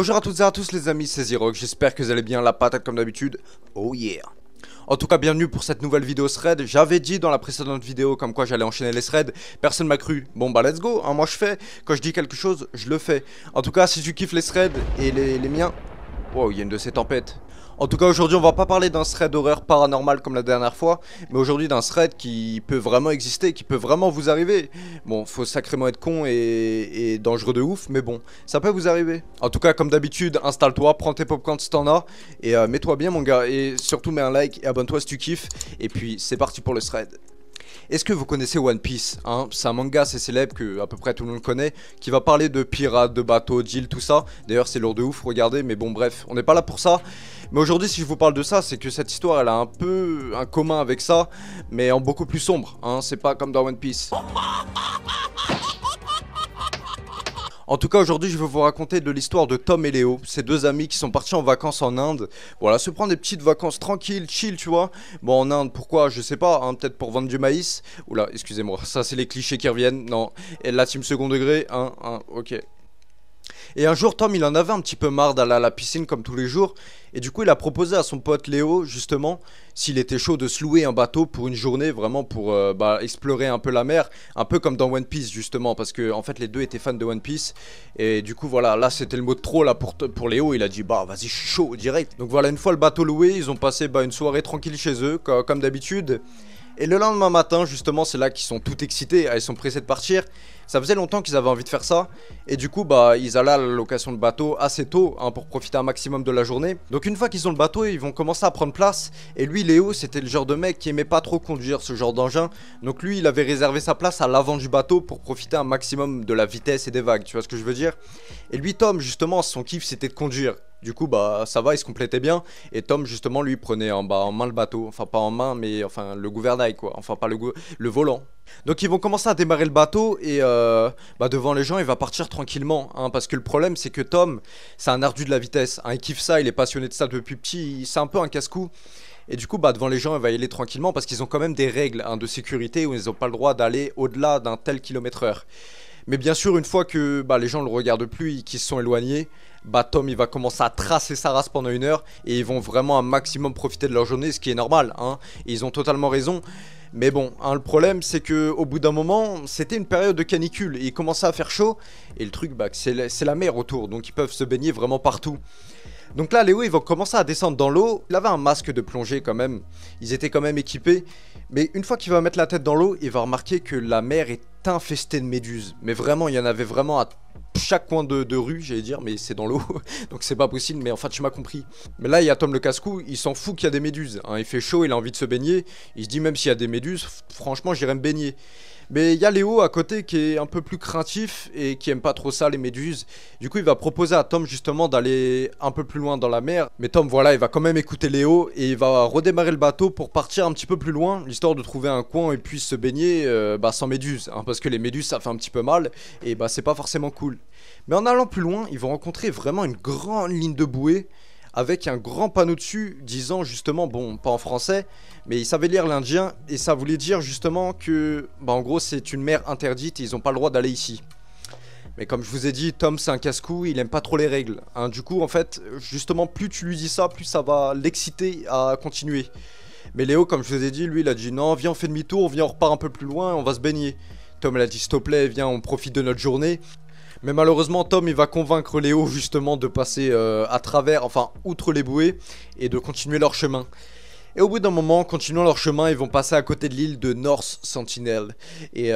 Bonjour à toutes et à tous les amis, c'est Zirock, j'espère que vous allez bien, la patate comme d'habitude. Oh yeah. En tout cas, bienvenue pour cette nouvelle vidéo thread. J'avais dit dans la précédente vidéo comme quoi j'allais enchaîner les threads. Personne m'a cru. Bon bah let's go, hein, moi je fais. Quand je dis quelque chose, je le fais. En tout cas, si tu kiffes les threads et les miens... Wow, il y a une de ces tempêtes. En tout cas, aujourd'hui, on va pas parler d'un thread d'horreur paranormale comme la dernière fois, mais aujourd'hui d'un thread qui peut vraiment exister, qui peut vraiment vous arriver. Bon, faut sacrément être con et dangereux de ouf, mais bon, ça peut vous arriver. En tout cas, comme d'habitude, installe-toi, prends tes popcorn si t'en as, et mets-toi bien mon gars, et surtout mets un like et abonne-toi si tu kiffes, et puis c'est parti pour le thread. Est-ce que vous connaissez One Piece hein? C'est un manga assez célèbre que à peu près tout le monde connaît, qui va parler de pirates, de bateaux, d'îles, tout ça. D'ailleurs c'est lourd de ouf, regardez, mais bon bref, on n'est pas là pour ça. Mais aujourd'hui si je vous parle de ça, c'est que cette histoire elle a un peu un commun avec ça, mais en beaucoup plus sombre, hein? C'est pas comme dans One Piece. En tout cas aujourd'hui je vais vous raconter de l'histoire de Tom et Léo, ces deux amis qui sont partis en vacances en Inde. Voilà, se prendre des petites vacances tranquilles, chill tu vois. Bon en Inde pourquoi je sais pas, hein, peut-être pour vendre du maïs. Oula excusez-moi, ça c'est les clichés qui reviennent, non. Et la team second degré, ok. Et un jour Tom il en avait un petit peu marre d'aller à la piscine comme tous les jours. Et du coup il a proposé à son pote Léo justement s'il était chaud de se louer un bateau pour une journée vraiment pour explorer un peu la mer. Un peu comme dans One Piece justement parce que en fait les deux étaient fans de One Piece. Et du coup voilà là c'était le mot de trop là pour Léo. Il a dit bah vas-y chaud direct. Donc voilà une fois le bateau loué ils ont passé une soirée tranquille chez eux comme d'habitude. Et le lendemain matin, justement, c'est là qu'ils sont tout excités, ils sont pressés de partir. Ça faisait longtemps qu'ils avaient envie de faire ça. Et du coup, ils allaient à la location de bateau assez tôt, hein, pour profiter un maximum de la journée. Donc une fois qu'ils ont le bateau, ils vont commencer à prendre place. Et lui, Léo, c'était le genre de mec qui aimait pas trop conduire ce genre d'engin. Donc lui, il avait réservé sa place à l'avant du bateau pour profiter un maximum de la vitesse et des vagues, tu vois ce que je veux dire? Et lui, Tom, justement, son kiff, c'était de conduire. Du coup ça va, il se complétait bien. Et Tom justement lui prenait en main le bateau. Enfin pas en main mais enfin le gouvernail quoi. Enfin pas le volant. Donc ils vont commencer à démarrer le bateau. Et devant les gens il va partir tranquillement hein, parce que le problème c'est que Tom c'est un ardu de la vitesse hein, il kiffe ça, il est passionné de ça depuis petit. C'est un peu un casse-cou. Et du coup devant les gens il va y aller tranquillement. Parce qu'ils ont quand même des règles hein, de sécurité où ils n'ont pas le droit d'aller au-delà d'un tel kilomètre/heure. Mais bien sûr une fois que les gens le regardent plus et qu'ils se sont éloignés, Tom il va commencer à tracer sa race pendant une heure. Et ils vont vraiment un maximum profiter de leur journée, ce qui est normal hein. Et ils ont totalement raison. Mais bon hein, le problème c'est que au bout d'un moment c'était une période de canicule. Et il commençait à faire chaud. Et le truc c'est la mer autour. Donc ils peuvent se baigner vraiment partout. Donc là Léo ils vont commencer à descendre dans l'eau. Il avait un masque de plongée quand même. Ils étaient quand même équipés. Mais une fois qu'il va mettre la tête dans l'eau, il va remarquer que la mer est infestée de méduses. Mais vraiment il y en avait vraiment à chaque coin de rue j'allais dire. Mais c'est dans l'eau donc c'est pas possible. Mais enfin tu m'as compris. Mais là il y a Tom le casse-cou. Il s'en fout qu'il y a des méduses hein. Il fait chaud, il a envie de se baigner. Il se dit même s'il y a des méduses franchement j'irai me baigner. Mais il y a Léo à côté qui est un peu plus craintif et qui aime pas trop ça les méduses. Du coup il va proposer à Tom justement d'aller un peu plus loin dans la mer. Mais Tom voilà il va quand même écouter Léo et il va redémarrer le bateau pour partir un petit peu plus loin. Histoire de trouver un coin et puis se baigner sans méduses hein, parce que les méduses ça fait un petit peu mal. Et c'est pas forcément cool. Mais en allant plus loin ils vont rencontrer vraiment une grande ligne de bouée. Avec un grand panneau dessus disant justement, bon pas en français, mais ils savaient lire l'indien et ça voulait dire justement que en gros c'est une mer interdite et ils n'ont pas le droit d'aller ici. Mais comme je vous ai dit, Tom c'est un casse-cou, il aime pas trop les règles hein. Du coup en fait justement plus tu lui dis ça, plus ça va l'exciter à continuer. Mais Léo comme je vous ai dit, lui il a dit non viens on fait demi-tour, viens on repart un peu plus loin, on va se baigner. Tom il a dit s'il te plaît viens on profite de notre journée. Mais malheureusement Tom il va convaincre Léo justement de passer à travers, enfin outre les bouées et de continuer leur chemin. Et au bout d'un moment, continuant leur chemin, ils vont passer à côté de l'île de North Sentinel. Et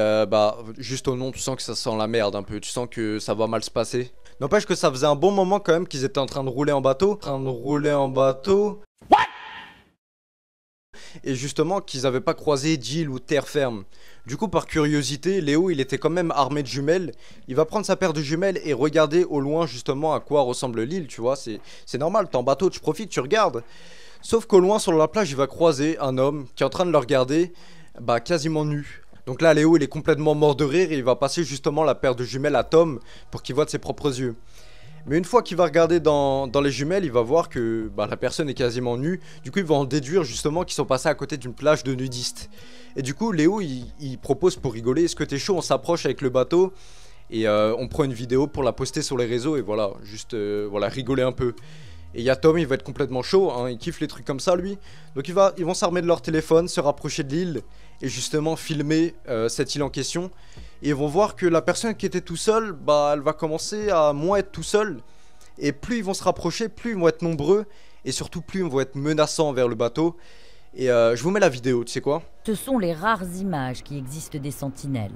juste au nom tu sens que ça sent la merde un peu, tu sens que ça va mal se passer. N'empêche que ça faisait un bon moment quand même qu'ils étaient en train de rouler en bateau. Et justement qu'ils n'avaient pas croisé d'île ou terre ferme. Du coup par curiosité, Léo il était quand même armé de jumelles. Il va prendre sa paire de jumelles et regarder au loin justement à quoi ressemble l'île, tu vois. C'est normal, t'es en bateau, tu profites, tu regardes. Sauf qu'au loin sur la plage il va croiser un homme qui est en train de le regarder quasiment nu. Donc là Léo il est complètement mort de rire et il va passer justement la paire de jumelles à Tom pour qu'il voit de ses propres yeux. Mais une fois qu'il va regarder dans les jumelles, il va voir que la personne est quasiment nue. Du coup, il va en déduire justement qu'ils sont passés à côté d'une plage de nudistes. Et du coup, Léo, il propose pour rigoler, est-ce que t'es chaud, on s'approche avec le bateau Et on prend une vidéo pour la poster sur les réseaux et voilà, juste voilà, rigoler un peu. Et il y a Tom, il va être complètement chaud, hein, il kiffe les trucs comme ça lui. Donc ils vont s'armer de leur téléphone, se rapprocher de l'île et justement filmer cette île en question. Et ils vont voir que la personne qui était tout seul, bah elle va commencer à moins être tout seul. Et plus ils vont se rapprocher, plus ils vont être nombreux. Et surtout plus ils vont être menaçants vers le bateau. Et je vous mets la vidéo, tu sais quoi? Ce sont les rares images qui existent des sentinelles.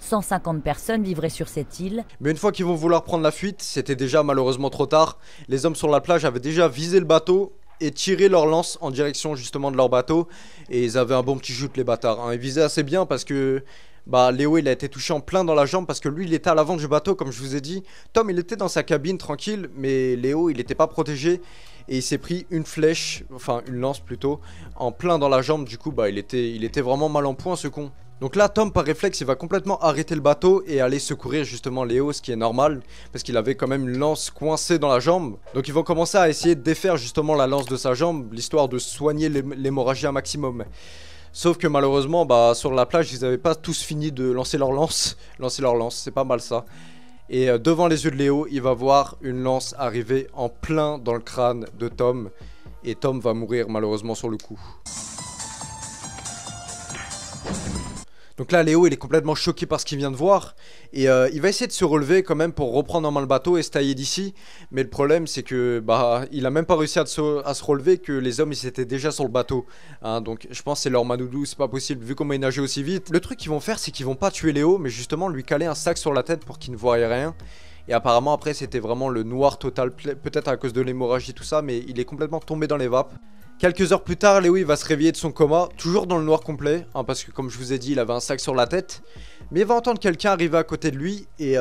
150 personnes vivraient sur cette île. Mais une fois qu'ils vont vouloir prendre la fuite, c'était déjà malheureusement trop tard. Les hommes sur la plage avaient déjà visé le bateau et tiré leur lance en direction justement de leur bateau. Et ils avaient un bon petit shoot les bâtards, hein. Ils visaient assez bien parce que bah Léo il a été touché en plein dans la jambe parce que lui il était à l'avant du bateau comme je vous ai dit. Tom il était dans sa cabine tranquille mais Léo il n'était pas protégé. Et il s'est pris une flèche, enfin une lance plutôt, en plein dans la jambe. Du coup bah il était vraiment mal en point ce con. Donc là Tom par réflexe il va complètement arrêter le bateau et aller secourir justement Léo, ce qui est normal parce qu'il avait quand même une lance coincée dans la jambe. Donc ils vont commencer à essayer de défaire justement la lance de sa jambe, l'histoire de soigner l'hémorragie un maximum. Sauf que malheureusement bah sur la plage ils avaient pas tous fini de lancer leur lance. C'est pas mal ça. Et devant les yeux de Léo il va voir une lance arriver en plein dans le crâne de Tom. Et Tom va mourir malheureusement sur le coup. Donc là Léo il est complètement choqué par ce qu'il vient de voir. Et il va essayer de se relever quand même pour reprendre en main le bateau et se tailler d'ici. Mais le problème c'est que bah il a même pas réussi à se relever que les hommes ils étaient déjà sur le bateau, hein. Donc je pense que c'est leur manoudou, c'est pas possible vu comment il nageait aussi vite. Le truc qu'ils vont faire c'est qu'ils vont pas tuer Léo mais justement lui caler un sac sur la tête pour qu'il ne voie rien. Et apparemment après c'était vraiment le noir total, peut-être à cause de l'hémorragie tout ça, mais il est complètement tombé dans les vapes. Quelques heures plus tard, Léo il va se réveiller de son coma, toujours dans le noir complet, hein, parce que comme je vous ai dit, il avait un sac sur la tête. Mais il va entendre quelqu'un arriver à côté de lui et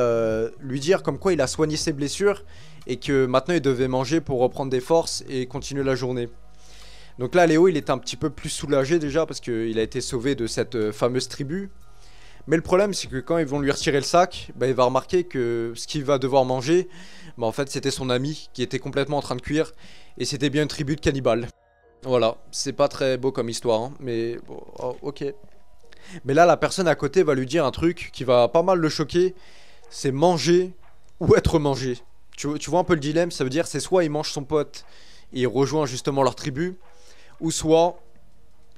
lui dire comme quoi il a soigné ses blessures et que maintenant il devait manger pour reprendre des forces et continuer la journée. Donc là, Léo il est un petit peu plus soulagé déjà parce qu'il a été sauvé de cette fameuse tribu. Mais le problème c'est que quand ils vont lui retirer le sac, bah, il va remarquer que ce qu'il va devoir manger, bah, en fait c'était son ami qui était complètement en train de cuire et c'était bien une tribu de cannibales. Voilà, c'est pas très beau comme histoire, hein, mais bon, oh, ok. Mais là, la personne à côté va lui dire un truc qui va pas mal le choquer. C'est manger ou être mangé. Tu vois un peu le dilemme, ça veut dire c'est soit il mange son pote et il rejoint justement leur tribu, ou soit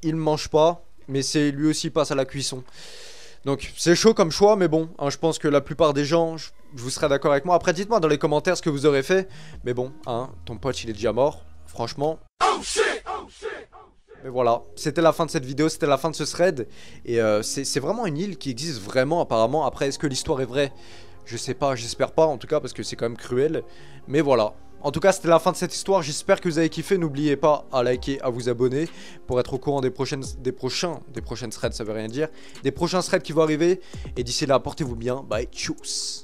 il mange pas, mais c'est lui aussi passe à la cuisson. Donc c'est chaud comme choix, mais bon, hein, je pense que la plupart des gens, vous serez d'accord avec moi. Après, dites-moi dans les commentaires ce que vous aurez fait. Mais bon, hein, ton pote il est déjà mort, franchement. Mais voilà, c'était la fin de cette vidéo, c'était la fin de ce thread. Et c'est vraiment une île qui existe vraiment apparemment. Après, est-ce que l'histoire est vraie? Je sais pas, j'espère pas en tout cas parce que c'est quand même cruel. Mais voilà. En tout cas, c'était la fin de cette histoire. J'espère que vous avez kiffé. N'oubliez pas à liker, à vous abonner pour être au courant des prochaines threads, ça veut rien dire. Des prochains threads qui vont arriver. Et d'ici là, portez-vous bien. Bye, tchuss.